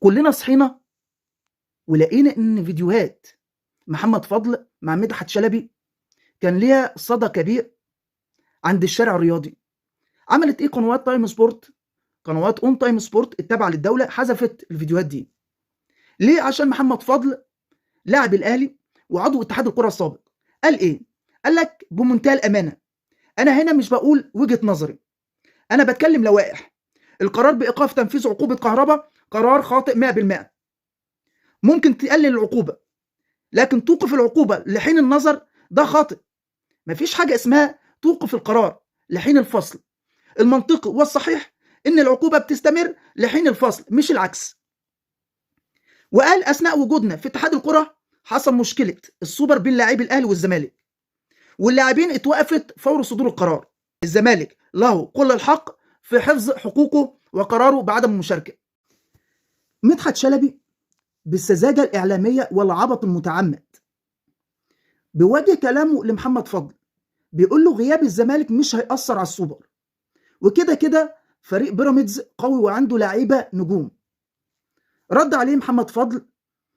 كلنا صحينا ولقينا ان فيديوهات محمد فضل مع مدحت شلبي كان ليها صدى كبير عند الشارع الرياضي. عملت ايه قنوات تايم سبورت، قنوات اون تايم سبورت التابعه للدوله حذفت الفيديوهات دي. ليه؟ عشان محمد فضل لاعب الاهلي وعضو اتحاد الكره السابق. قال ايه؟ قال لك بمنتهى الامانه انا هنا مش بقول وجهه نظري، انا بتكلم لوائح. القرار بايقاف تنفيذ عقوبه كهرباء قرار خاطئ 100%. ممكن تقلل العقوبه لكن توقف العقوبه لحين النظر ده خاطئ. مفيش حاجه اسمها توقف القرار لحين الفصل. المنطقي والصحيح ان العقوبه بتستمر لحين الفصل مش العكس. وقال اثناء وجودنا في اتحاد الكره حصل مشكله السوبر بين لاعبي الاهلي والزمالك، واللاعبين اتوقفت فور صدور القرار. الزمالك له كل الحق في حفظ حقوقه وقراره بعدم المشاركه. مدحت شلبي بالسذاجه الاعلاميه والعبط المتعمد بيوجه كلامه لمحمد فضل، بيقول له غياب الزمالك مش هيأثر على السوبر، وكده كده فريق بيراميدز قوي وعنده لعيبه نجوم. رد عليه محمد فضل،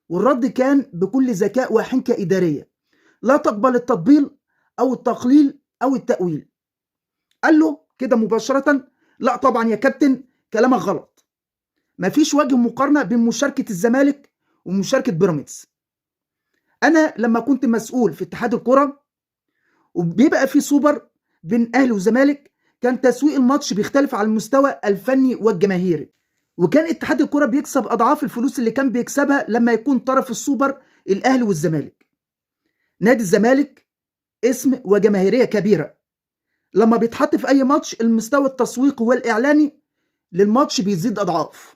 والرد كان بكل ذكاء وحنكه اداريه لا تقبل التطبيل او التقليل او التأويل. قال له كده مباشره: لا طبعا يا كابتن، كلامك غلط. مفيش وجه مقارنه بين مشاركه الزمالك ومشاركه بيراميدز. انا لما كنت مسؤول في اتحاد الكره وبيبقى في سوبر بين اهلي وزمالك كان تسويق الماتش بيختلف على المستوى الفني والجماهيري، وكان اتحاد الكره بيكسب اضعاف الفلوس اللي كان بيكسبها لما يكون طرف السوبر الاهلي والزمالك. نادي الزمالك اسم وجماهيريه كبيره، لما بيتحط في اي ماتش المستوى التسويقي والاعلاني للماتش بيزيد اضعاف.